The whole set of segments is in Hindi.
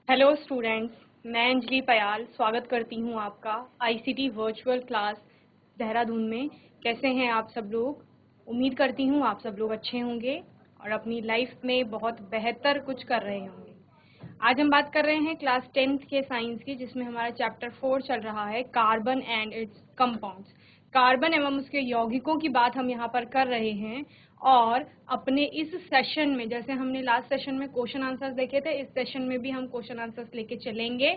हेलो स्टूडेंट्स, मैं अंजलि पयाल स्वागत करती हूँ आपका आईसीटी वर्चुअल क्लास देहरादून में। कैसे हैं आप सब लोग? उम्मीद करती हूँ आप सब लोग अच्छे होंगे और अपनी लाइफ में बहुत बेहतर कुछ कर रहे होंगे। आज हम बात कर रहे हैं क्लास 10th के साइंस की, जिसमें हमारा चैप्टर 4 चल रहा है carbon and it's compounds. Carbon एवं उसके यौगिकों की बात हम यहाँ पर कर रहे हैं और अपने इस सेशन में, जैसे हमने लास्ट सेशन में क्वेश्चन आंसर्स देखे थे, इस सेशन में भी हम क्वेश्चन आंसर्स लेके चलेंगे।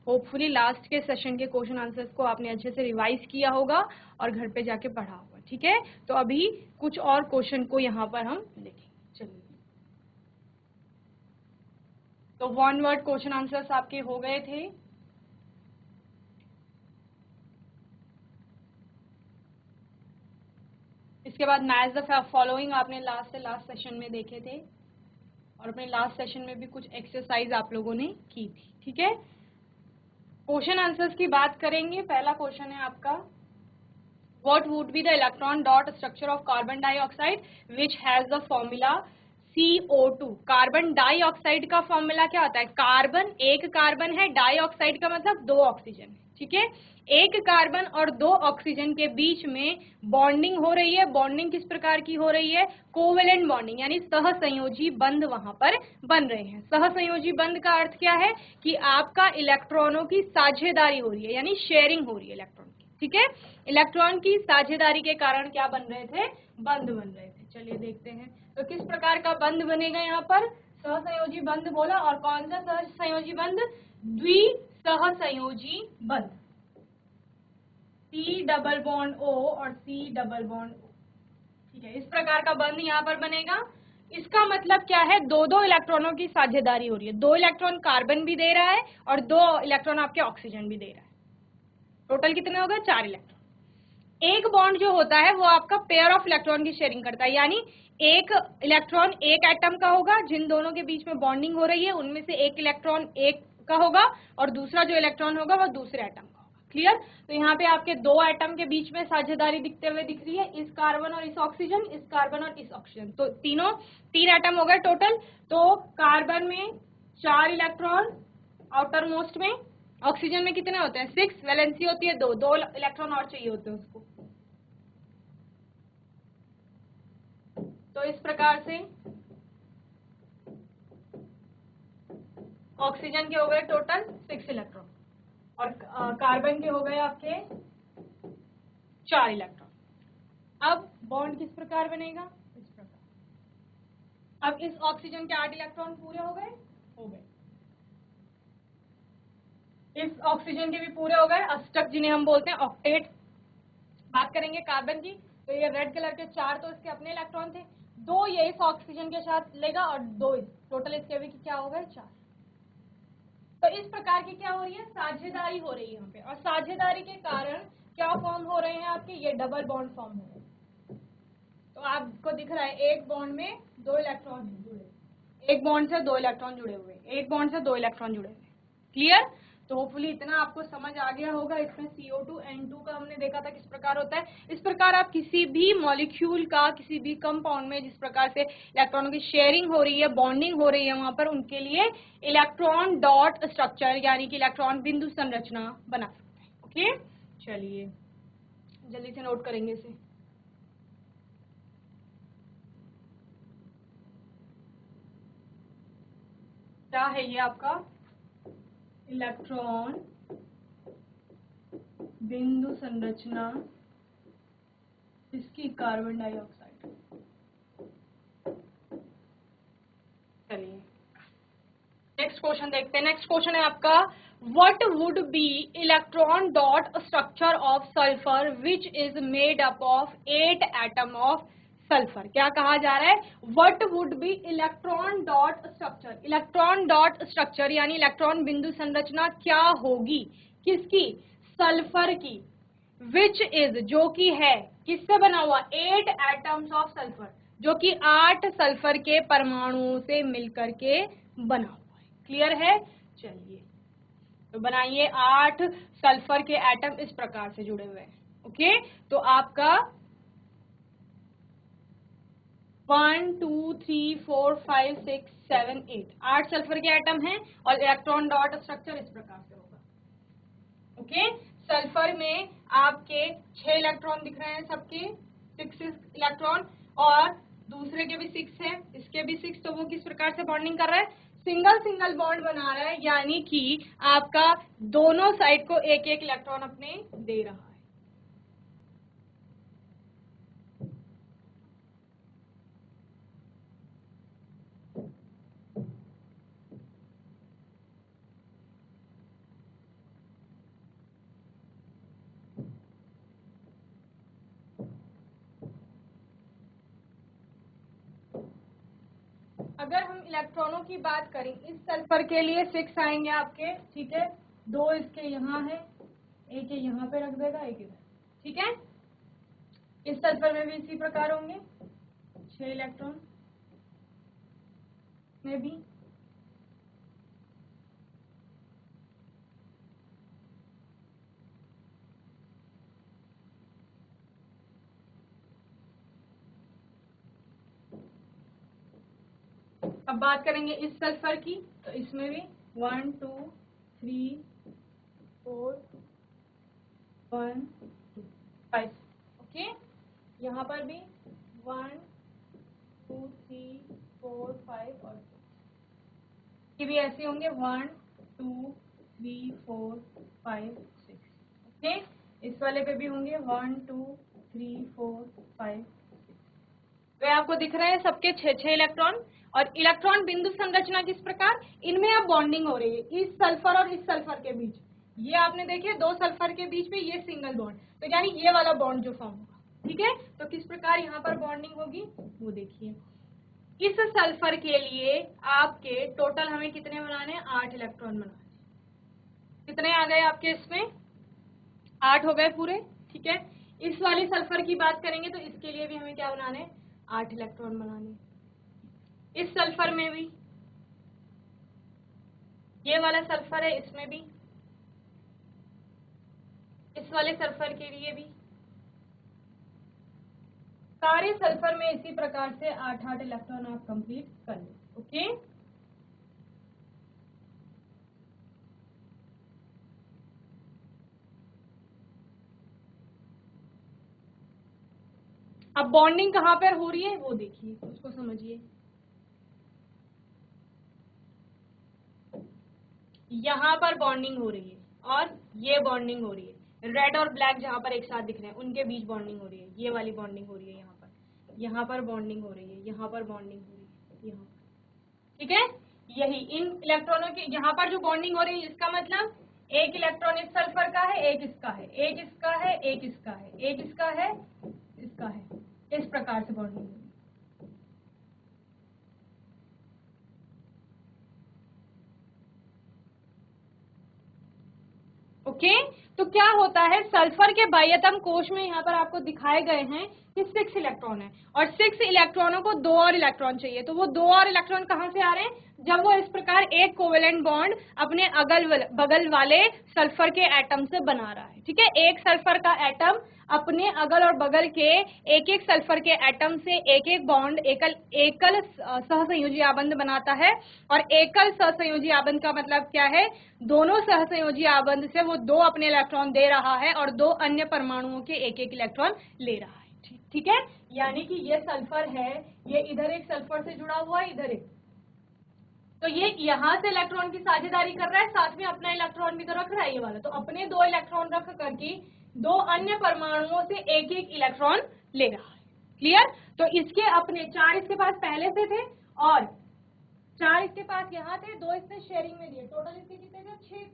होपफुली लास्ट के सेशन के क्वेश्चन आंसर्स को आपने अच्छे से रिवाइज किया होगा और घर पे जाके पढ़ा होगा। ठीक है, तो अभी कुछ और क्वेश्चन को यहाँ पर हम देखेंगे। चलिए, तो वन वर्ड क्वेश्चन आंसर्स आपके हो गए थे। इसके बाद मैच द फॉलोइंग आपने लास्ट सेशन में देखे थे और अपने लास्ट सेशन में भी कुछ एक्सरसाइज आप लोगों ने की थी। ठीक है, क्वेश्चन आंसर्स की बात करेंगे। पहला क्वेश्चन है आपका, what would be the electron dot structure of carbon dioxide which has the formula CO2। Carbon dioxide का फॉर्मूला क्या होता है? कार्बन, एक कार्बन है, डाइऑक्साइड का मतलब दो ऑक्सीजन है। ठीक है, एक कार्बन और दो ऑक्सीजन के बीच में बॉन्डिंग हो रही है। बॉन्डिंग किस प्रकार की हो रही है? कोवेलेंट बॉन्डिंग, यानी सहसंयोजी बंध वहां पर बन रहे हैं। सहसंयोजी बंध का अर्थ क्या है? कि आपका इलेक्ट्रॉनों की साझेदारी हो रही है, यानी शेयरिंग हो रही है इलेक्ट्रॉन की। ठीक है, इलेक्ट्रॉन की साझेदारी के कारण क्या बन रहे थे? बंध बन रहे थे। चलिए देखते हैं तो किस प्रकार का बंध बनेगा। यहाँ पर सहसंयोजी बंध बोला, और कौन सा सहसंयोजी बंध? द्विसहसंयोजी बंध, C डबल बॉन्ड O और C डबल बॉन्ड O। ठीक है, इस प्रकार का बंध यहाँ पर बनेगा। इसका मतलब क्या है? दो दो इलेक्ट्रॉनों की साझेदारी हो रही है। दो इलेक्ट्रॉन कार्बन भी दे रहा है और दो इलेक्ट्रॉन आपके ऑक्सीजन भी दे रहा है। टोटल कितने हो गए? 4 इलेक्ट्रॉन। एक बॉन्ड जो होता है वो आपका पेयर ऑफ इलेक्ट्रॉन की शेयरिंग करता है, यानी एक इलेक्ट्रॉन एक एटम का होगा। जिन दोनों के बीच में बॉन्डिंग हो रही है उनमें से एक इलेक्ट्रॉन एक का होगा और दूसरा जो इलेक्ट्रॉन होगा वो दूसरे एटम का होगा। क्लियर? तो यहाँ पे आपके दो एटम के बीच में साझेदारी दिखते हुए दिख रही है, इस कार्बन और इस ऑक्सीजन, इस कार्बन और इस ऑक्सीजन। तो तीन एटम हो गए टोटल। तो कार्बन में 4 इलेक्ट्रॉन आउटर मोस्ट में, ऑक्सीजन में कितने होते हैं? 6, वैलेंसी होती है 2, 2 इलेक्ट्रॉन और चाहिए होते हैं उसको। तो इस प्रकार से ऑक्सीजन के हो गए टोटल 6 इलेक्ट्रॉन और कार्बन के हो गए आपके 4 इलेक्ट्रॉन। अब बॉन्ड किस प्रकार बनेगा? इस प्रकार। अब इस ऑक्सीजन के 8 इलेक्ट्रॉन पूरे हो गए, इस ऑक्सीजन के भी पूरे हो गए, अष्टक जिन्हें हम बोलते हैं ऑक्टेट। बात करेंगे कार्बन की, तो ये रेड कलर के 4 तो इसके अपने इलेक्ट्रॉन थे, 2 ये इस ऑक्सीजन के साथ लेगा और 2 टोटल इसके भी क्या हो गए? 4। तो इस प्रकार की क्या हो रही है? साझेदारी हो रही है यहाँ पे, और साझेदारी के कारण क्या फॉर्म हो रहे हैं आपके? ये डबल बॉन्ड फॉर्म हो रहे हैं। तो आपको दिख रहा है एक बॉन्ड में 2 इलेक्ट्रॉन जुड़े, एक बॉन्ड से 2 इलेक्ट्रॉन जुड़े हुए, एक बॉन्ड से 2 इलेक्ट्रॉन जुड़े हुए। क्लियर? तो होपफुली इतना आपको समझ आ गया होगा। इसमें CO2 N2 का हमने देखा था किस प्रकार होता है। इस प्रकार आप किसी भी मॉलिक्यूल का, किसी भी कंपाउंड में जिस प्रकार से इलेक्ट्रॉनों की शेयरिंग हो रही है, बॉन्डिंग हो रही है, वहां पर उनके लिए इलेक्ट्रॉन डॉट स्ट्रक्चर यानी कि इलेक्ट्रॉन बिंदु संरचना बना सकते हैं। ओके, चलिए जल्दी से नोट करेंगे इसे। क्या है ये आपका? इलेक्ट्रॉन बिंदु संरचना इसकी कार्बन डाइऑक्साइड। चलिए नेक्स्ट क्वेश्चन देखते हैं। नेक्स्ट क्वेश्चन है आपका, what would be electron dot structure of sulphur which is made up of 8 atom of sulphur. क्या कहा जा रहा है? What would be electron dot structure. Electron dot structure यानी इलेक्ट्रॉन बिंदु संरचना क्या होगी? किसकी? सल्फर की। विच इज, जो कि है, किससे बना हुआ? 8 एटम्स ऑफ सल्फर, जो कि 8 सल्फर के परमाणुओं से मिलकर के बना हुआ है। क्लियर है? चलिए तो बनाइए 8 सल्फर के एटम इस प्रकार से जुड़े हुए हैं। ओके, तो आपका 1 2 3 4 5 6 7 8 8 सल्फर के एटम हैं और इलेक्ट्रॉन डॉट स्ट्रक्चर इस प्रकार से होगा। ओके, सल्फर में आपके 6 इलेक्ट्रॉन दिख रहे हैं, सबके 6 इलेक्ट्रॉन, और दूसरे के भी 6 है, इसके भी 6, तो वो किस प्रकार से बॉन्डिंग कर रहा है, सिंगल सिंगल बॉन्ड बना रहा है, यानी कि आपका दोनों साइड को एक एक इलेक्ट्रॉन अपने दे रहा है। अगर हम इलेक्ट्रॉनों की बात करें, इस सल्फर के लिए 6 आएंगे आपके, ठीक है, 2 इसके यहाँ है, एक यहाँ पे रख देगा, एक इधर, ठीक है। इस सल्फर में भी इसी प्रकार होंगे 6 इलेक्ट्रॉन में भी। अब बात करेंगे इस सल्फर की, तो इसमें भी 1 2 3 4 1 2 5, ओके। यहाँ पर भी 1 2 3 4 5 और 6, ये भी ऐसे होंगे 1 2 3 4 5 6, ओके। इस वाले पे भी होंगे 1 2 3 4 5 6। वे आपको दिख रहे हैं सबके 6 इलेक्ट्रॉन, और इलेक्ट्रॉन बिंदु संरचना किस प्रकार, इनमें अब बॉन्डिंग हो रही है, इस सल्फर और इस सल्फर के बीच। ये आपने देखे 2 सल्फर के बीच में ये सिंगल बॉन्ड, तो यानी ये वाला बॉन्ड जो फॉर्म होगा, ठीक है। तो किस प्रकार यहाँ पर बॉन्डिंग होगी वो देखिए। इस सल्फर के लिए आपके टोटल हमें कितने बनाने हैं, 8 इलेक्ट्रॉन बनाने। कितने आ गए आपके इसमें, 8 हो गए पूरे, ठीक है। इस वाले सल्फर की बात करेंगे तो इसके लिए भी हमें क्या बनाने, 8 इलेक्ट्रॉन बनाने। इस सल्फर में भी, ये वाला सल्फर है, इसमें भी, इस वाले सल्फर के लिए भी, सारे सल्फर में इसी प्रकार से 8-8 इलेक्ट्रॉन आप कंप्लीट कर लो, ओके। अब बॉन्डिंग कहां पर हो रही है वो देखिए, उसको समझिए। यहाँ पर बॉन्डिंग हो रही है और ये बॉन्डिंग हो रही है, रेड और ब्लैक जहां पर एक साथ दिख रहे हैं उनके बीच बॉन्डिंग हो रही है, ये वाली बॉन्डिंग हो रही है, यहाँ पर बॉन्डिंग हो रही है, यहाँ पर बॉन्डिंग हो रही है, यहाँ पर, ठीक है। यही इन इलेक्ट्रॉनों के यहाँ पर जो बॉन्डिंग हो रही है, इसका मतलब एक इलेक्ट्रॉन इस सल्फर का है, एक इसका है, एक इसका है, एक इसका है, एक इसका है, इसका है, इस प्रकार से बॉन्डिंग हो रही है। ओके, तो क्या होता है, सल्फर के बाह्यतम कोश में यहाँ पर आपको दिखाए गए हैं कि 6 इलेक्ट्रॉन है, और 6 इलेक्ट्रॉनों को 2 और इलेक्ट्रॉन चाहिए। तो वो 2 और इलेक्ट्रॉन कहाँ से आ रहे हैं, जब वो इस प्रकार एक कोवेलेंट बॉन्ड अपने अगल बगल वाले सल्फर के एटम से बना रहा है, ठीक है। एक सल्फर का एटम अपने अगल और बगल के एक एक सल्फर के एटम से एक एक बॉन्ड एकल सहसंयोजी आबंध बनाता है, और एकल सहसंयोजी आबंध का मतलब क्या है, दोनों सहसंयोजी आबंध से वो 2 अपने इलेक्ट्रॉन दे रहा है और 2 अन्य परमाणुओं के एक एक इलेक्ट्रॉन ले रहा है, ठीक है। यानी कि ये सल्फर है, ये इधर एक सल्फर से जुड़ा हुआ है, इधर एक, तो ये यहाँ से इलेक्ट्रॉन की साझेदारी कर रहा है, साथ में अपना इलेक्ट्रॉन भी तो रख रहा है ये वाला, तो अपने 2 इलेक्ट्रॉन रख करके 2 अन्य परमाणुओं से एक एक इलेक्ट्रॉन ले रहा है, क्लियर। तो इसके अपने 4 इसके पास पहले से थे, और 4 इसके पास यहाँ थे, 2 इसने शेयरिंग में लिए, टोटल इसके कितने थे, 6,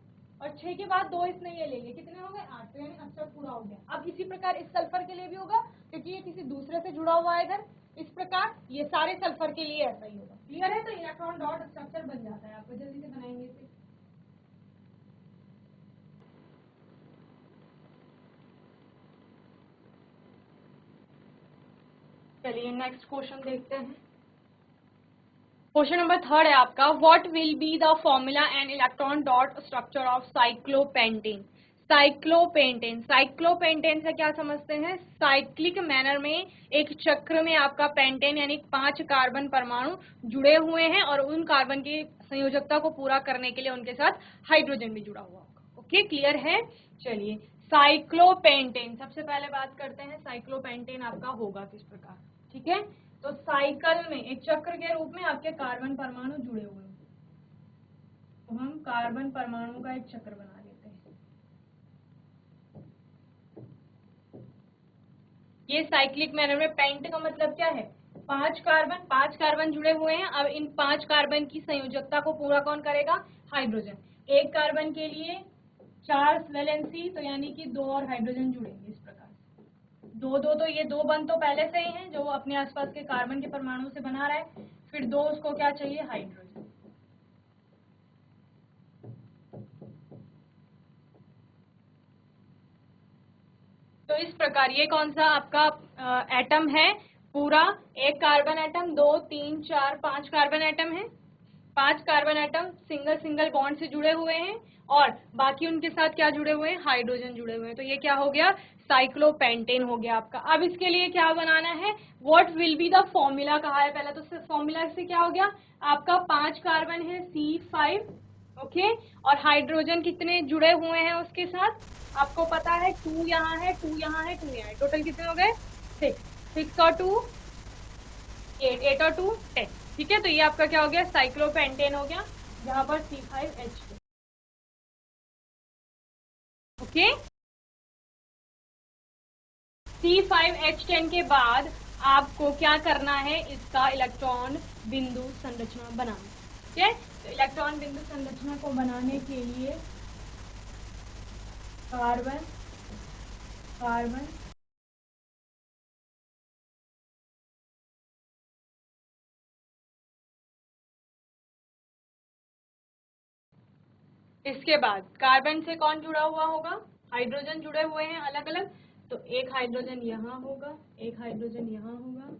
और 6 के बाद 2 इसने ये ले लिए, कितने हो गए, 8, तो यानी अच्छा पूरा हो गया। अब इसी प्रकार इस सल्फर के लिए भी होगा, क्योंकि ये किसी दूसरे से जुड़ा हुआ है इधर, इस प्रकार ये सारे सल्फर के लिए ऐसा ही होगा, क्लियर है। तो इलेक्ट्रॉन डॉट स्ट्रक्चर बन जाता है, आपको जल्दी से बनाएंगे इसे। चलिए नेक्स्ट क्वेश्चन देखते हैं। क्वेश्चन नंबर 3 है आपका, what will be the formula and electron dot structure of cyclopentane. Cyclopentane, cyclopentane से क्या समझते हैं? साइक्लिक मैनर में एक चक्र में आपका पेंटेन यानी 5 कार्बन परमाणु जुड़े हुए हैं और उन कार्बन की संयोजकता को पूरा करने के लिए उनके साथ हाइड्रोजन भी जुड़ा हुआ होगा। ओके, क्लियर है? चलिए, साइक्लोपेंटेन सबसे पहले बात करते हैं, साइक्लोपेंटेन आपका होगा किस प्रकार। ठीक है, तो साइकिल में एक चक्र के रूप में आपके कार्बन परमाणु जुड़े हुए हैं, तो हम कार्बन परमाणु का एक चक्र बना लेते हैं। ये साइक्लिक मैनर में पेंट का मतलब क्या है? 5 कार्बन जुड़े हुए हैं। अब इन 5 कार्बन की संयोजकता को पूरा कौन करेगा? हाइड्रोजन। एक कार्बन के लिए 4 वैलेंसी, तो यानी कि 2 और हाइड्रोजन जुड़ेंगे। इस प्रकार 2 तो ये 2 बंद तो पहले से ही हैं जो अपने आसपास के कार्बन के परमाणु से बना रहा है, फिर 2 उसको क्या चाहिए? हाइड्रोजन। तो इस प्रकार ये कौन सा आपका एटम है? पूरा एक कार्बन एटम, 2 3 4 5 कार्बन एटम है। 5 कार्बन एटम सिंगल बॉन्ड से जुड़े हुए हैं और बाकी उनके साथ क्या जुड़े हुए हैं? हाइड्रोजन जुड़े हुए हैं। तो ये क्या हो गया? साइक्लोपेंटेन हो गया आपका। अब इसके लिए क्या बनाना है? What will be the formula कहा है पहले, तो फॉर्मूला से क्या हो गया आपका? 5 कार्बन है C5, ओके, और हाइड्रोजन कितने जुड़े हुए हैं उसके साथ? आपको पता है 2 यहाँ है, 2 यहाँ है, 2 यहाँ है, टोटल कितने हो गए? 6 और 2 8, 8 और 2 10। ठीक है, तो ये आपका क्या हो गया? साइक्लोपेंटेन हो गया, जहां पर C5H2। ओके, C5H10 के बाद आपको क्या करना है? इसका इलेक्ट्रॉन बिंदु संरचना बनाना। ठीक है, तो इलेक्ट्रॉन बिंदु संरचना को बनाने के लिए कार्बन कार्बन इसके बाद कार्बन से कौन जुड़ा हुआ होगा? हाइड्रोजन जुड़े हुए हैं अलग अलग, तो एक हाइड्रोजन यहाँ होगा, एक हाइड्रोजन यहाँ होगा,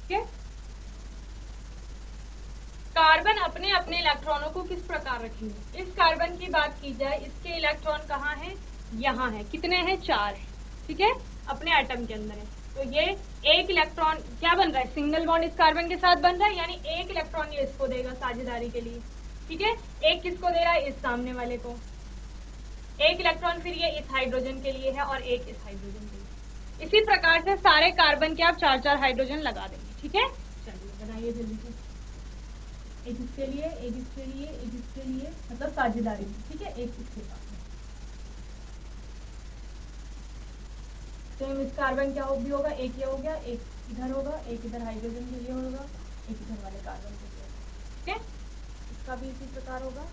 ठीक है। कार्बन अपने अपने इलेक्ट्रॉनों को किस प्रकार रखेंगे? इस कार्बन की बात की जाए, इसके इलेक्ट्रॉन कहाँ है? यहाँ है। कितने हैं? 4 है। ठीक है, अपने एटम के अंदर है। तो ये एक इलेक्ट्रॉन क्या बन रहा है? सिंगल बॉन्ड इस कार्बन के साथ बन रहा है, यानी एक इलेक्ट्रॉन ये इसको देगा साझेदारी के लिए। ठीक है, एक किसको दे रहा है? इस सामने वाले को। एक इलेक्ट्रॉन फिर ये इस हाइड्रोजन के लिए है और एक इस हाइड्रोजन के लिए। इसी प्रकार से सारे कार्बन के आप 4 हाइड्रोजन लगा देंगे। ठीक है, चलिए बनाइए जल्दी से। एक इसके लिए, एक इसके लिए, एक इसके लिए, मतलब साझेदारी। ठीक है, एक इसके पास। तो इस कार्बन क्या भी होगा? एक ये हो गया, एक इधर होगा, एक इधर हाइड्रोजन के लिए होगा, एक इधर वाले कार्बन के लिए। ठीक है, इसका भी इसी प्रकार होगा।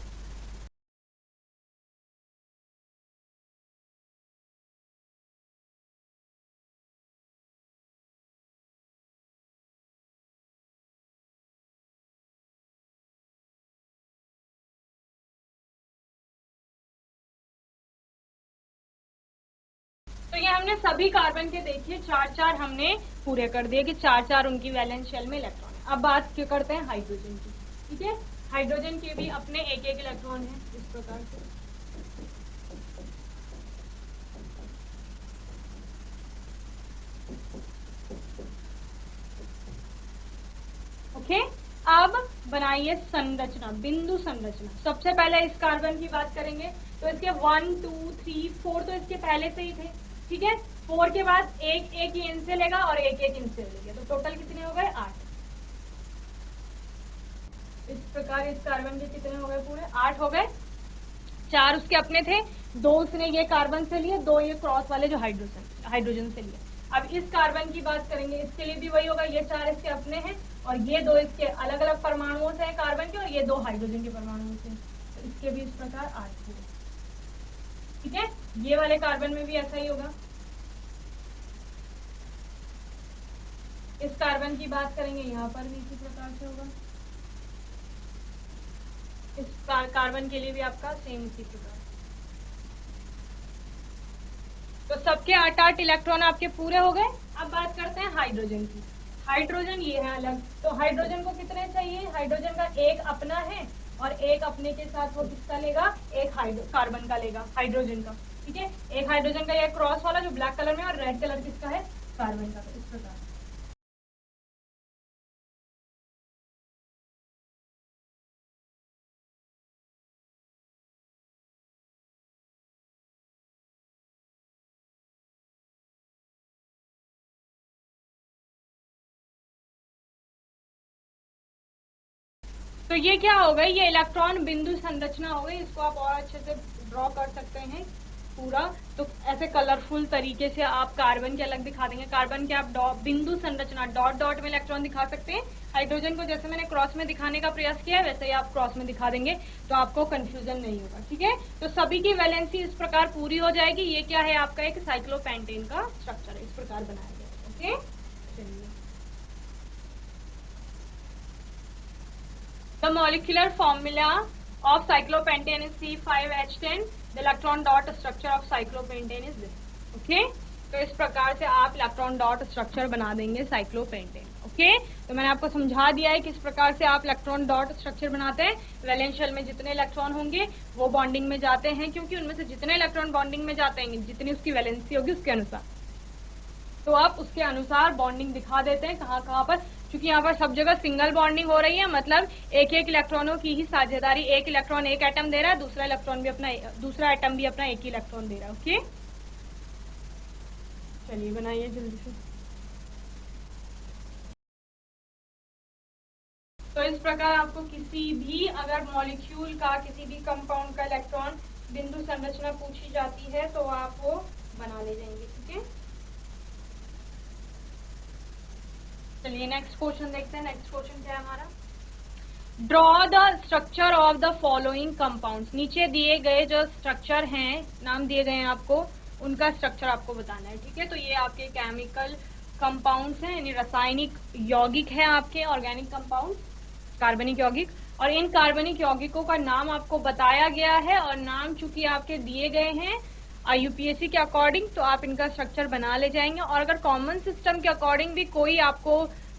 तो ये हमने सभी कार्बन के देखिए 4 हमने पूरे कर दिए कि 4 उनकी वैलेंस शेल में इलेक्ट्रॉन है। अब बात क्या करते हैं? हाइड्रोजन की। ठीक है, हाइड्रोजन के भी अपने एक इलेक्ट्रॉन है इस प्रकार से। ओके, अब बनाइए संरचना, बिंदु संरचना। सबसे पहले इस कार्बन की बात करेंगे, तो इसके 1 2 3 4 तो इसके पहले से ही थे। ठीक है, 4 के बाद एक इनसे लेगा और एक इनसे लेगा, तो टोटल कितने हो गए? 8। इस प्रकार इस कार्बन के कितने हो गए? पूरे 8 हो गए। 4 उसके अपने थे, 2 उसने ये कार्बन से लिए, 2 ये क्रॉस वाले जो हाइड्रोजन से लिए। अब इस कार्बन की बात करेंगे, इसके लिए भी वही होगा, ये 4 इसके अपने हैं और ये 2 इसके अलग अलग परमाणुओं से हैं कार्बन के, और ये 2 हाइड्रोजन के परमाणुओं से। तो इसके भी इस प्रकार 8 हुए। ठीक है, ये वाले कार्बन में भी ऐसा ही होगा। इस कार्बन की बात करेंगे, यहाँ पर भी इसी प्रकार से होगा। इस कार्बन के लिए भी आपका सेम इसी प्रकार। तो सबके 8 इलेक्ट्रॉन आपके पूरे हो गए। अब बात करते हैं हाइड्रोजन की। हाइड्रोजन ये है अलग, तो हाइड्रोजन को कितने चाहिए? हाइड्रोजन का एक अपना है और एक अपने के साथ वो किसका लेगा? एक कार्बन का लेगा, हाइड्रोजन का। ठीक है, एक हाइड्रोजन का ये क्रॉस वाला जो ब्लैक कलर में, और रेड कलर किसका है? कार्बन का। तो इस प्रकार तो ये क्या हो गई? ये इलेक्ट्रॉन बिंदु संरचना हो गई। इसको आप और अच्छे से ड्रॉ कर सकते हैं पूरा। तो ऐसे कलरफुल तरीके से आप कार्बन के अलग दिखा देंगे। कार्बन के आप बिंदु संरचना डॉट डॉट में इलेक्ट्रॉन दिखा सकते हैं। हाइड्रोजन को जैसे मैंने क्रॉस में दिखाने का प्रयास किया है वैसे ही आप क्रॉस में दिखा देंगे, तो आपको कंफ्यूजन नहीं होगा। ठीक है, तो सभी की वैलेंसी इस प्रकार पूरी हो जाएगी। ये क्या है? आपका एक साइक्लोपेंटेन का स्ट्रक्चर है, इस प्रकार बनाया गया। ओके, चलिए। The molecular formula of cyclopentane is C5H10. The electron dot structure of cyclopentane is this. Okay? तो इस प्रकार से आप इलेक्ट्रॉन डॉट स्ट्रक्चर बना देंगे साइक्लोपेंटेन। ओके, तो मैंने आपको समझा दिया है किस प्रकार से आप इलेक्ट्रॉन डॉट स्ट्रक्चर बनाते हैं। वैलेंस शेल में जितने इलेक्ट्रॉन होंगे वो बॉन्डिंग में जाते हैं, क्योंकि उनमें से जितने इलेक्ट्रॉन बॉन्डिंग में जाते हैं जितनी उसकी वैलेंसी होगी उसके अनुसार, तो आप उसके अनुसार बॉन्डिंग दिखा देते हैं कहाँ कहाँ पर। क्योंकि यहाँ पर सब जगह सिंगल बॉन्डिंग हो रही है, मतलब एक एक इलेक्ट्रॉनों की ही साझेदारी। एक इलेक्ट्रॉन एक एटम दे रहा है, दूसरा इलेक्ट्रॉन भी अपना, दूसरा एटम भी अपना एक ही इलेक्ट्रॉन दे रहा है। ओके, चलिए बनाइए जल्दी से। तो इस प्रकार आपको किसी भी अगर मॉलिक्यूल का, किसी भी कंपाउंड का इलेक्ट्रॉन बिंदु संरचना पूछी जाती है तो आप वो बना ले जाएंगे। ठीक है, चलिए नेक्स्ट क्वेश्चन देखते हैं। नेक्स्ट क्वेश्चन क्या है हमारा? Draw the structure of the following compounds. नीचे दिए गए जो स्ट्रक्चर हैं, नाम दिए गए हैं आपको, उनका स्ट्रक्चर आपको बताना है। ठीक है, तो ये आपके केमिकल कंपाउंड्स हैं, यानी रासायनिक यौगिक है आपके, ऑर्गेनिक कंपाउंड, कार्बनिक यौगिक। और इन कार्बनिक यौगिकों का नाम आपको बताया गया है, और नाम चूंकि आपके दिए गए हैं यूपीएससी के अकॉर्डिंग, तो आप इनका स्ट्रक्चर बना ले जाएंगे। और अगर कॉमन सिस्टम के अकॉर्डिंग भी कोई आपको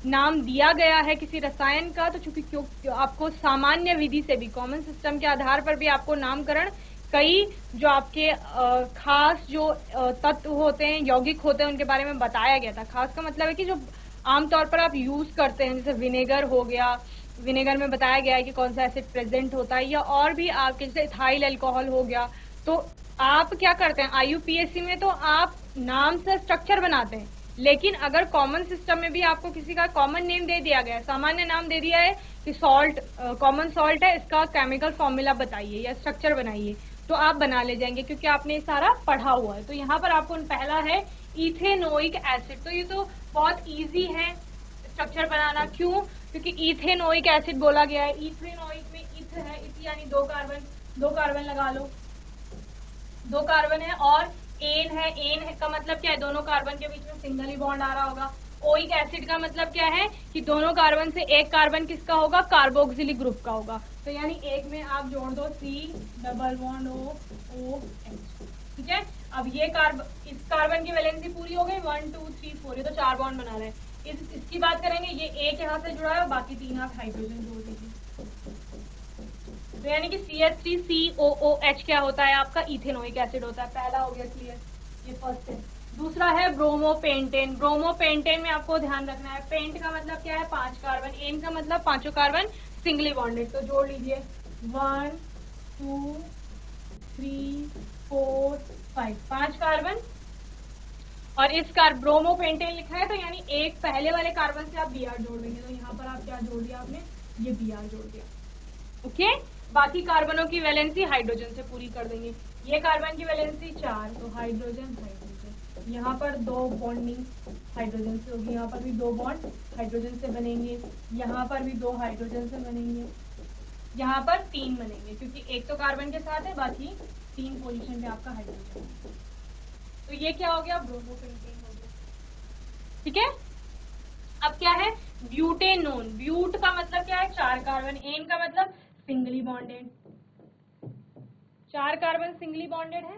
नाम दिया गया है किसी रसायन का, तो चूंकि आपको सामान्य विधि से भी, कॉमन सिस्टम के आधार पर भी आपको नामकरण कई जो आपके खास जो तत्व होते हैं, यौगिक होते हैं, उनके बारे में बताया गया था। खास का मतलब है कि जो आमतौर पर आप यूज करते हैं, जैसे विनेगर हो गया, विनेगर में बताया गया है कि कौन सा एसिड प्रेजेंट होता है, या और भी आपके जैसे इथाइल अल्कोहल हो गया। तो आप क्या करते हैं आईयूपीएससी में, तो आप नाम से स्ट्रक्चर बनाते हैं। लेकिन अगर कॉमन सिस्टम में भी आपको किसी का कॉमन नेम दे दिया गया है, सामान्य नाम दे दिया है कि सॉल्ट, कॉमन सॉल्ट है, इसका केमिकल फॉर्मूला बताइए या स्ट्रक्चर बनाइए, तो आप बना ले जाएंगे क्योंकि आपने सारा पढ़ा हुआ है। तो यहाँ पर आपको पहला है इथेनोइक एसिड। तो ये तो बहुत इजी है स्ट्रक्चर बनाना। क्यों? क्योंकि इथेनोइक एसिड बोला गया है। इथेनोइक में इथ है, इथ यानी दो कार्बन, दो कार्बन लगा लो, दो कार्बन है। और एन है, एन है का मतलब क्या है? दोनों कार्बन के बीच में सिंगल ही बॉन्ड आ रहा होगा। ओइक एसिड का मतलब क्या है कि दोनों कार्बन से एक कार्बन किसका होगा? कार्बोक्सिलिक ग्रुप का होगा। तो यानी एक में आप जोड़ दो C डबल बॉन्ड OH। ठीक है, अब ये इस कार्बन की वैलेंसी पूरी हो गई, 1 2 3 4, ये तो 4 बॉन्ड बना रहे हैं। इसकी बात करेंगे, ये एक यहाँ से जुड़ा है, बाकी 3 आप हाइड्रोजन जोड़ दीजिए। तो यानी कि CH3COOH क्या होता है? आपका इथेनोइक एसिड होता है। पहला हो गया क्लियर, ये फर्स्ट है। दूसरा है ब्रोमोपेंटेन। ब्रोमोपेंटेन में आपको ध्यान रखना है, पेंट का मतलब क्या है? 5 कार्बन, एन का मतलब पांचों कार्बन सिंगली बॉन्डेड। तो जोड़ लीजिए 1 2 3 4 5, 5 कार्बन। और इस ब्रोमोपेंटेन लिखा है, तो यानी एक पहले वाले कार्बन से आप Br जोड़ देंगे। तो यहाँ पर आप क्या जोड़ दिया आपने? ये Br जोड़ दिया। ओके, बाकी कार्बनों की वैलेंसी हाइड्रोजन से पूरी कर देंगे। ये कार्बन की वैलेंसी 4, तो हाइड्रोजन हाइड्रोजन। यहाँ पर 2 बॉन्डिंग हाइड्रोजन से होगी, यहाँ पर भी 2 बॉन्ड हाइड्रोजन से बनेंगे, यहाँ पर भी 2 हाइड्रोजन से बनेंगे, यहाँ पर 3 बनेंगे, क्योंकि एक तो कार्बन के साथ है, बाकी 3 पोजीशन पे आपका हाइड्रोजन। तो ये क्या हो गया? ब्रोमोपेंटेन हो गया। ठीक है, अब क्या है? ब्यूटेनोन। ब्यूट का मतलब क्या है? 4 कार्बन, एन का मतलब singly bonded, 4 carbon singly bonded है।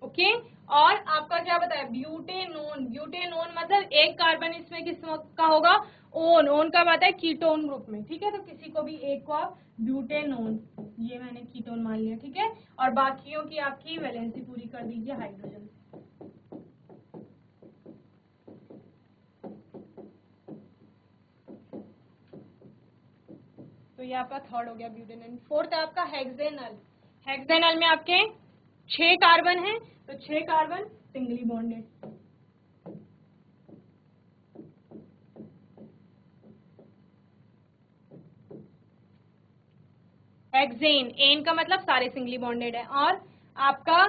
ओके, और आपका क्या बताया, ब्यूटेनोन। ब्यूटेनोन मतलब एक कार्बन इसमें किस का होगा, ओन। ओन कब आता है, कीटोन ग्रुप में, ठीक है। तो किसी को भी एक को आप ब्यूटेनोन, ये मैंने कीटोन मान लिया, ठीक है। और बाकियों की आपकी वैलेंसी पूरी कर दीजिए हाइड्रोजन। तो ये आपका थर्ड हो गया ब्यूटेनोन। फोर्थ है आपका हेक्सेनल। हेक्सेनल में आपके 6 कार्बन है, तो 6 carbon singly bonded. Hexane, n का मतलब सारे सिंगली बॉन्डेड है। और आपका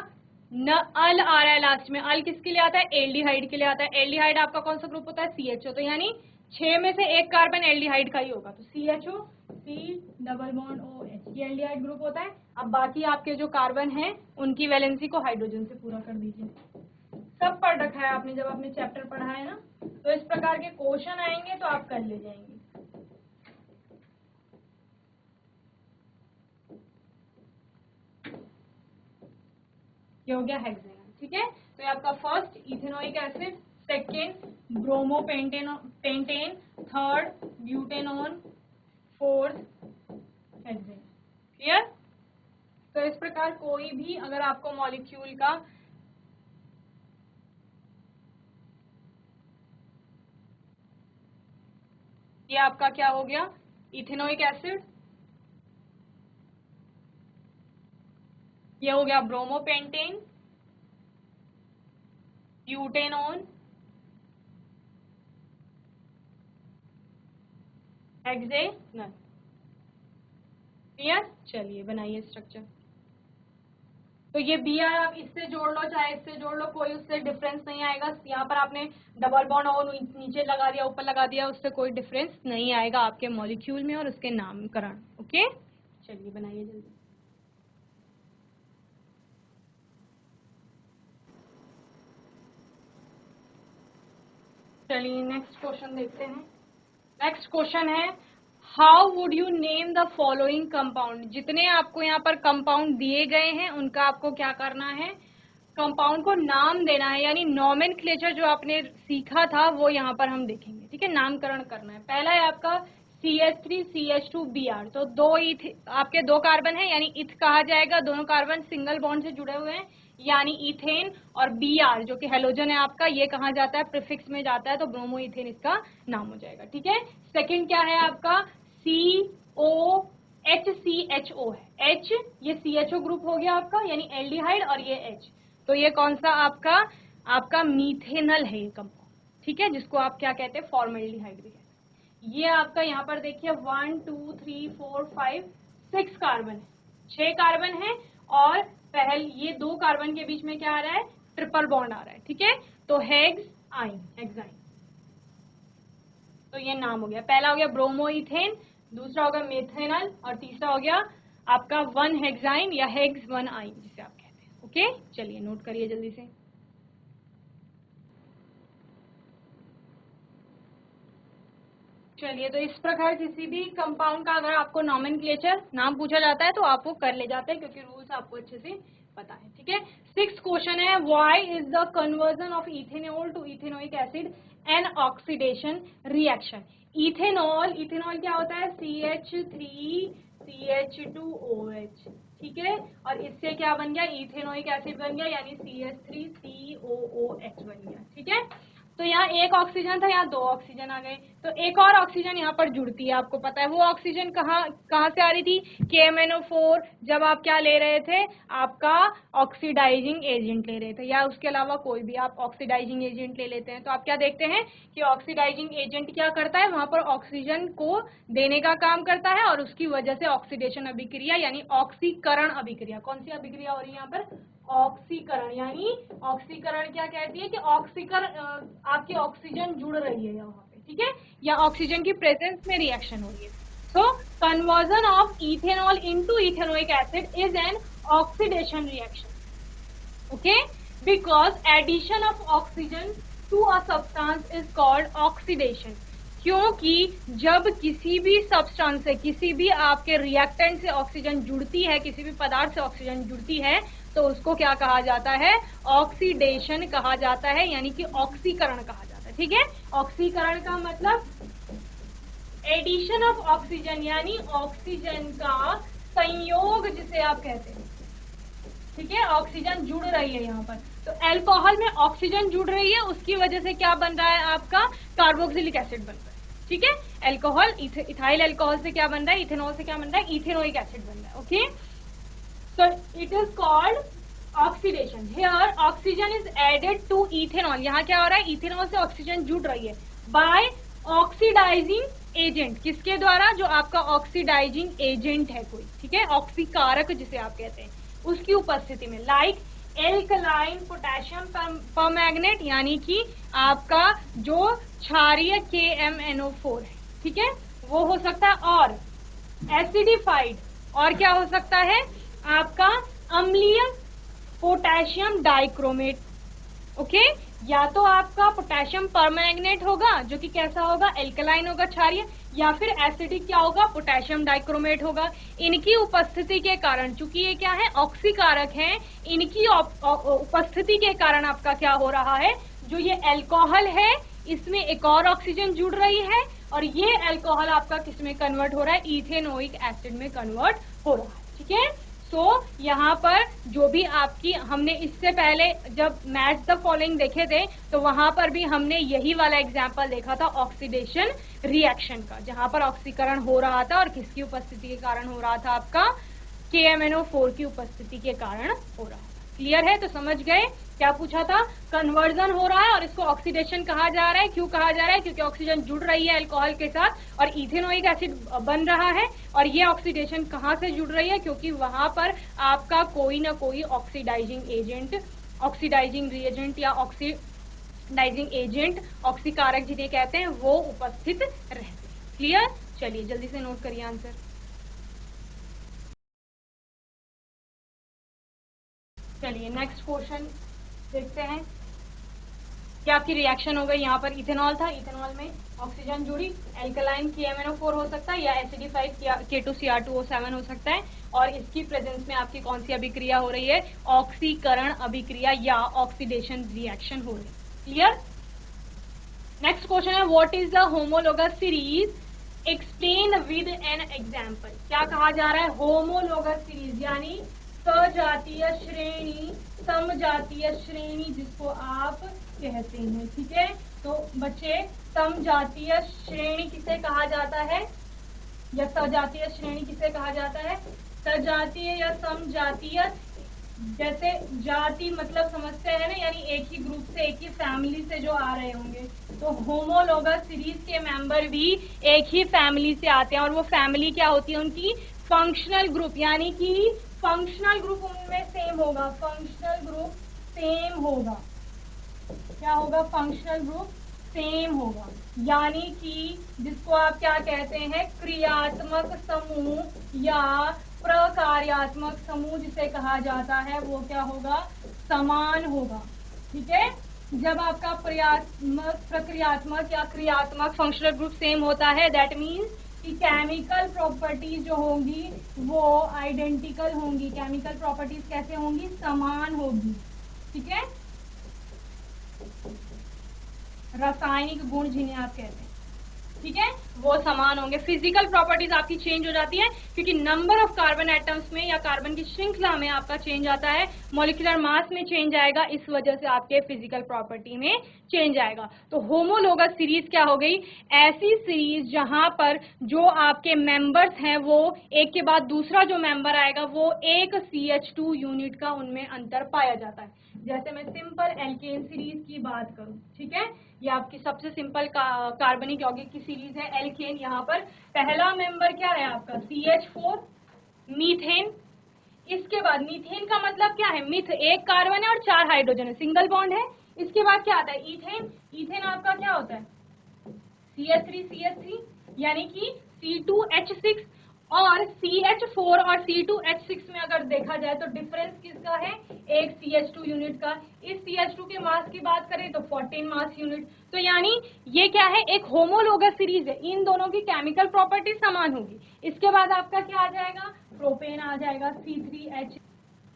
न अल आ रहा है लास्ट में। अल किसके लिए आता है, एल्डिहाइड के लिए आता है। एल्डिहाइड आपका कौन सा ग्रुप होता है, CHO। तो यानी 6 में से एक कार्बन एल्डिहाइड का ही होगा, तो CHO, C double bond OH, ये एल्डिहाइड ग्रुप होता है। अब बाकी आपके जो कार्बन हैं उनकी वैलेंसी को हाइड्रोजन से पूरा कर दीजिए। सब पढ़ रखा है आपने जब आपने चैप्टर पढ़ा है ना, तो इस प्रकार के क्वेश्चन आएंगे तो आप कर ले जाएंगे। ये हो गया हेक्सेनल, ठीक है। तो ये आपका first ethanoic acid, second bromopentane, third butanone, fourth hexane. Clear. तो इस प्रकार कोई भी अगर आपको मॉलिक्यूल का ये आपका क्या हो गया, इथेनोइक एसिड, ये हो गया ब्रोमोपेंटेन, ब्यूटेनोन, हेक्सेनल। क्लियर। चलिए बनाइए स्ट्रक्चर। तो ये Br आप इससे जोड़ लो चाहे इससे जोड़ लो, कोई उससे डिफरेंस नहीं आएगा। यहाँ पर आपने डबल बॉन्ड और नीचे लगा दिया ऊपर लगा दिया, उससे कोई डिफरेंस नहीं आएगा आपके मॉलिक्यूल में और उसके नामकरण। ओके, चलिए बनाइए जल्दी। चलिए नेक्स्ट क्वेश्चन देखते हैं। नेक्स्ट क्वेश्चन है, how would you name the following compound. जितने आपको यहाँ पर कंपाउंड दिए गए हैं उनका आपको क्या करना है, कंपाउंड को नाम देना है। यानी नॉमेनक्लेचर जो आपने सीखा था वो यहाँ पर हम देखेंगे, ठीक है। नामकरण करना है। पहला है आपका CH3 CH2 Br। तो आपके 2 कार्बन है यानी इथ कहा जाएगा। दोनों कार्बन सिंगल बॉन्ड से जुड़े हुए हैं यानी इथेन। और Br जो कि हेलोजन है आपका, ये कहाँ जाता है, प्रीफिक्स में जाता है, तो ब्रोमो इथेन इसका नाम हो जाएगा, ठीक है। सेकंड क्या है आपका, HCHO है। H ये CHO ग्रुप हो गया आपका यानी एल्डिहाइड, और ये H, तो ये कौन सा आपका मीथेनल है ये कंपाउंड, ठीक है, जिसको आप क्या कहते हैं, फॉर्मल्डिहाइड भी कहते हैं। ये आपका यहाँ पर देखिए 1 2 3 4 5 6 कार्बन है, 6 कार्बन है। और ये 2 कार्बन के बीच में क्या आ रहा है, ट्रिपल बॉन्ड आ रहा है, ठीक है। तो हेक्साइन। तो ये नाम हो गया, पहला हो गया ब्रोमोइथेन, दूसरा हो गया मेथेनल, और तीसरा हो गया आपका 1 हेक्साइन या हेक्स 1 आइन जिसे आप कहते हैं। ओके, चलिए नोट करिए जल्दी से। चलिए, तो इस प्रकार किसी भी कंपाउंड का अगर आपको नॉमेनक्लेचर नाम पूछा जाता है तो आप वो कर ले जाते हैं क्योंकि रूल्स आपको अच्छे से पता है, ठीक है। 6th क्वेश्चन है, why is the conversion of ethanol to ethanoic acid an oxidation reaction. Ethanol क्या होता है, CH3CH2OH, ठीक है। और इससे क्या बन गया, इथेनोइक एसिड बन गया यानी CH3COOH बन गया, ठीक है। तो यहाँ एक ऑक्सीजन था, यहाँ 2 ऑक्सीजन आ गए, तो एक और ऑक्सीजन यहाँ पर जुड़ती है। आपको पता है वो ऑक्सीजन कहाँ से आ रही थी, KMnO4, जब आप क्या ले रहे थे, आपका ऑक्सीडाइजिंग एजेंट ले रहे थे, या उसके अलावा कोई भी आप ऑक्सीडाइजिंग एजेंट ले लेते हैं। तो आप क्या देखते हैं कि ऑक्सीडाइजिंग एजेंट क्या करता है, वहां पर ऑक्सीजन को देने का काम करता है और उसकी वजह से ऑक्सीडेशन अभिक्रिया यानी ऑक्सीकरण अभिक्रिया, कौन सी अभिक्रिया हो रही है यहाँ पर, ऑक्सीकरण। यानी ऑक्सीकरण क्या कहती है कि आपकी ऑक्सीजन जुड़ रही है यहाँ पे, ठीक है, या ऑक्सीजन की प्रेजेंस में रिएक्शन हो रही है। So conversion of ethanol into ethanoic acid is an oxidation reaction, okay, because addition of oxygen to a substance is called oxidation. क्योंकि जब किसी भी सब्सटेंस से, किसी भी आपके रिएक्टेंट से ऑक्सीजन जुड़ती है, किसी भी पदार्थ से ऑक्सीजन जुड़ती है, तो उसको क्या कहा जाता है, ऑक्सीडेशन कहा जाता है, यानी कि ऑक्सीकरण कहा जाता है। ठीक है, ऑक्सीकरण का मतलब एडिशन ऑफ ऑक्सीजन, यानी ऑक्सीजन का संयोग जिसे आप कहते हैं। ठीक है, ऑक्सीजन जुड़ रही है यहाँ पर, तो अल्कोहल में ऑक्सीजन जुड़ रही है, उसकी वजह से क्या बन रहा है आपका, कार्बोक्सिलिक एसिड बन रहा है। ठीक है, अल्कोहल इथाइल अल्कोहल से क्या बन रहा है, इथेनॉल से क्या बन रहा है, इथेनोइक एसिड बन रहा है। Okay, so it is called oxidation. Here oxygen is added to ethanol. यहाँ क्या हो रहा है, इथेनॉल से ऑक्सीजन जुड़ रही है by oxidizing agent. किसके द्वारा, जो आपका ऑक्सीडाइजिंग एजेंट है कोई। ठीक है, ऑक्सीकारक जिसे आप कहते हैं, उसकी उपस्थिति में, लाइक एल्कलाइन पोटेशियम परमैंगनेट, यानी कि आपका जो क्षारीय KMnO4 है। ठीक है, वो हो सकता है, और एसिडिफाइड, और क्या हो सकता है आपका अम्लीय पोटेशियम डाइक्रोमेट। ओके, या तो आपका पोटेशियम परमैंगनेट होगा जो कि कैसा होगा, एल्कलाइन होगा, क्षारीय, या फिर एसिडिक क्या होगा, पोटेशियम डाइक्रोमेट होगा। इनकी उपस्थिति के कारण, चूंकि ये क्या है, ऑक्सीकारक हैं, इनकी उपस्थिति के कारण आपका क्या हो रहा है, जो ये अल्कोहल है इसमें एक और ऑक्सीजन जुड़ रही है, और ये अल्कोहल आपका किस में कन्वर्ट हो रहा है, इथेनोइक एसिड में कन्वर्ट हो रहा है। ठीक है, सो यहाँ पर जो भी आपकी, हमने इससे पहले जब मैच द फॉलोइंग देखे थे तो वहां पर भी हमने यही वाला एग्जाम्पल देखा था ऑक्सीडेशन रिएक्शन का, जहां पर ऑक्सीकरण हो रहा था और किसकी उपस्थिति के कारण हो रहा था, आपका KMnO4 की उपस्थिति के कारण हो रहा था। क्लियर है, तो समझ गए क्या पूछा था, कन्वर्जन हो रहा है और इसको ऑक्सीडेशन कहा जा रहा है। क्यों कहा जा रहा है, क्योंकि ऑक्सीजन जुड़ रही है अल्कोहल के साथ और इथेनोइक एसिड बन रहा है, और ये ऑक्सीडेशन कहाँ से जुड़ रही है, क्योंकि वहां पर आपका कोई ना कोई ऑक्सीडाइजिंग एजेंट, ऑक्सीडाइजिंग रिएजेंट या ऑक्सीडाइजिंग एजेंट, ऑक्सीकारक जिन्हें कहते हैं, वो उपस्थित रहते हैं। क्लियर, चलिए जल्दी से नोट करिए आंसर। चलिए नेक्स्ट क्वेश्चन देखते हैं। क्या आपकी रिएक्शन हो गई, यहाँ पर इथेनॉल था, इथेनॉल में ऑक्सीजन जुड़ी, एल्कलाइन KMnO4 हो सकता है, या एसिडिफाइड K2Cr2O7 हो सकता है, और इसकी प्रेजेंस में आपकी कौन सी अभिक्रिया हो रही है, ऑक्सीकरण अभिक्रिया या ऑक्सीडेशन रिएक्शन हो रही है। क्लियर, नेक्स्ट क्वेश्चन है, what is the homologous series, explain with an example. क्या कहा जा रहा है, होमोलोगस सीरीज यानी सजातीय श्रेणी, समजातीय श्रेणी जिसको आप कहते हैं। ठीक है, तो बच्चे समजातीय श्रेणी किसे कहा जाता है, या सजातीय श्रेणी किसे कहा जाता है, सजातीय या समजातीय, जैसे जाति मतलब समझते हैं ना, यानी एक ही ग्रुप से, एक ही फैमिली से जो आ रहे होंगे, तो होमोलोगस सीरीज के मेंबर भी एक ही फैमिली से आते हैं, और वो फैमिली क्या होती है उनकी, फंक्शनल ग्रुप, यानी कि फंक्शनल ग्रुप उनमें सेम होगा, फंक्शनल ग्रुप सेम होगा। क्या होगा, फंक्शनल ग्रुप सेम होगा, यानी कि जिसको आप क्या कहते हैं, क्रियात्मक समूह या प्रकार्यात्मक समूह जिसे कहा जाता है, वो क्या होगा, समान होगा। ठीक है, जब आपका प्रक्रियात्मक या क्रियात्मक फंक्शनल ग्रुप सेम होता है, दैट मीन्स कि केमिकल प्रॉपर्टीज जो होंगी वो आइडेंटिकल होंगी। केमिकल प्रॉपर्टीज कैसे होंगी, समान होगी। ठीक है, रासायनिक गुण जिन्हें आप कहते हैं, ठीक है, वो समान होंगे। फिजिकल प्रॉपर्टीज आपकी चेंज हो जाती है क्योंकि नंबर ऑफ कार्बन एटम्स में या कार्बन की श्रृंखला में आपका चेंज आता है, मॉलिक्यूलर मास में चेंज आएगा, इस वजह से आपके फिजिकल प्रॉपर्टी में चेंज आएगा। तो होमोलोगस सीरीज क्या हो गई, ऐसी सीरीज जहां पर जो आपके मेंबर्स हैं वो एक के बाद दूसरा जो मेंबर आएगा वो एक CH2 यूनिट का उनमें अंतर पाया जाता है। जैसे मैं सिंपल एल्केन सीरीज की बात करूं, ठीक है, ये आपकी सबसे सिंपल कार्बनिक यौगिक की सीरीज है एल्केन। यहाँ पर पहला मेंबर क्या है आपका CH4 मीथेन, इसके बाद मीथेन का मतलब क्या है, मिथ एक कार्बन है और 4 हाइड्रोजन है, सिंगल बॉन्ड है। इसके बाद क्या आता है, इथेन, इथेन आपका क्या होता है CH3 यानी कि C2H6, और CH4 और C2H6 में अगर देखा जाए तो डिफरेंस किसका है, एक CH2 यूनिट का। इस CH2 के मास की बात करें तो 14 मास यूनिट। तो यानी ये क्या है, एक होमोलोगस सीरीज है, इन दोनों की केमिकल प्रॉपर्टी समान होगी। इसके बाद आपका क्या आ जाएगा, प्रोपेन आ जाएगा C3H,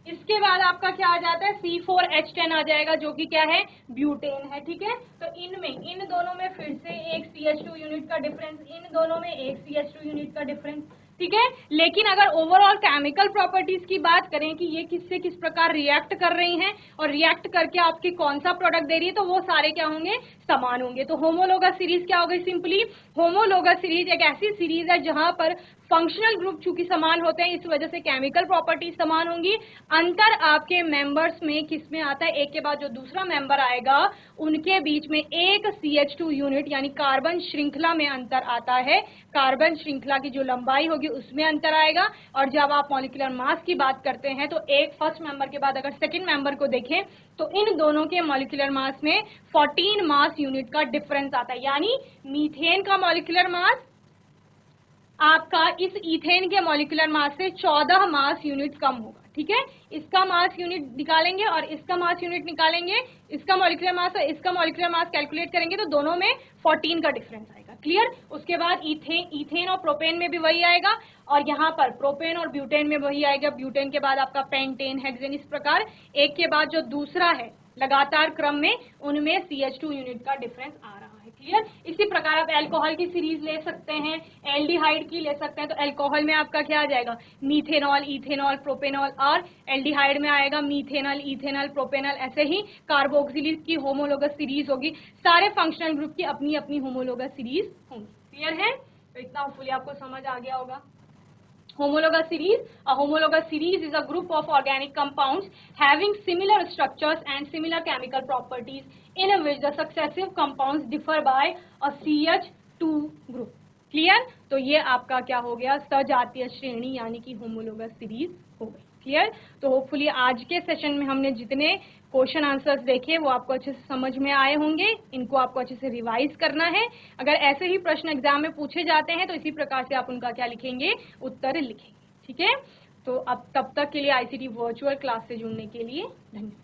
इसके बाद आपका क्या आ जाता है, C4H10 आ जाएगा, जो कि क्या है, ब्यूटेन है। ठीक है, तो इन दोनों में फिर से एक CH2 यूनिट का डिफरेंस, इन दोनों में एक CH2 यूनिट का डिफरेंस। ठीक है, लेकिन अगर ओवरऑल केमिकल प्रॉपर्टीज की बात करें कि ये किससे किस प्रकार रिएक्ट कर रही हैं और रिएक्ट करके आपकी कौन सा प्रोडक्ट दे रही है, तो वो सारे क्या होंगे, समान होंगे। तो होमोलोगस सीरीज क्या हो गई, सिंपली होमोलोगस सीरीज एक ऐसी सीरीज है जहां पर फंक्शनल ग्रुप चूंकि समान होते हैं, इस वजह से केमिकल प्रॉपर्टीज समान होंगी। अंतर आपके मेंबर्स में किस में आता है, एक के बाद जो दूसरा मेंबर आएगा उनके बीच में एक CH2 यूनिट यानी कार्बन श्रृंखला में अंतर आता है, कार्बन श्रृंखला की जो लंबाई होगी उसमें अंतर आएगा। और जब आप मॉलिक्यूलर मास की बात करते हैं तो एक फर्स्ट मेंबर के बाद अगर सेकंड मेंबर को देखें तो इन दोनों के मॉलिक्यूलर मास में 14 मास यूनिट का डिफरेंस आता है, यानी मीथेन का मॉलिक्यूलर मास आपका इस इथेन के मॉलिक्यूलर मास से 14 मास यूनिट कम होगा। ठीक है, इसका मास यूनिट निकालेंगे और इसका मास यूनिट निकालेंगे, इसका मॉलिक्यूलर मास और इसका मॉलिक्यूलर मास कैलकुलेट करेंगे तो दोनों में 14 का डिफरेंस आएगा। क्लियर, उसके बाद इथेन और प्रोपेन में भी वही आएगा और यहाँ पर प्रोपेन और ब्यूटेन में वही आएगा। ब्यूटेन के बाद आपका पेंटेन, हेक्सेन, इस प्रकार एक के बाद जो दूसरा है लगातार क्रम में उनमें CH2 यूनिट का डिफरेंस आ रहा है। क्लियर, इसी प्रकार आप अल्कोहल की सीरीज ले सकते हैं, एल्डिहाइड की ले सकते हैं। तो अल्कोहल में आपका क्या आ जाएगा, मीथेनॉल, इथेनॉल, प्रोपेनॉल, और एल्डिहाइड में आएगा मीथेनॉल, इथेनॉल, प्रोपेनॉल। ऐसे ही कार्बोक्सिलिक की होमोलोगस सीरीज होगी। सारे फंक्शनल ग्रुप की अपनी अपनी होमोलोगस सीरीज होंगी। क्लियर है, तो इतना होपफुली आपको समझ आ गया होगा। Homologous series. A homologous series is a group of organic compounds having similar structures and similar chemical properties in which the successive compounds differ by a CH2 group. Clear? तो ये आपका क्या हो गया, सजातीय श्रेणी यानी कि होमोलोगस सीरीज हो गई। क्लियर, तो होपफुली आज के सेशन में हमने जितने क्वेश्चन आंसर्स देखे वो आपको अच्छे से समझ में आए होंगे। इनको आपको अच्छे से रिवाइज करना है। अगर ऐसे ही प्रश्न एग्जाम में पूछे जाते हैं तो इसी प्रकार से आप उनका क्या लिखेंगे, उत्तर लिखेंगे। ठीक है, तो अब तब तक के लिए ICT वर्चुअल क्लास से जुड़ने के लिए धन्यवाद।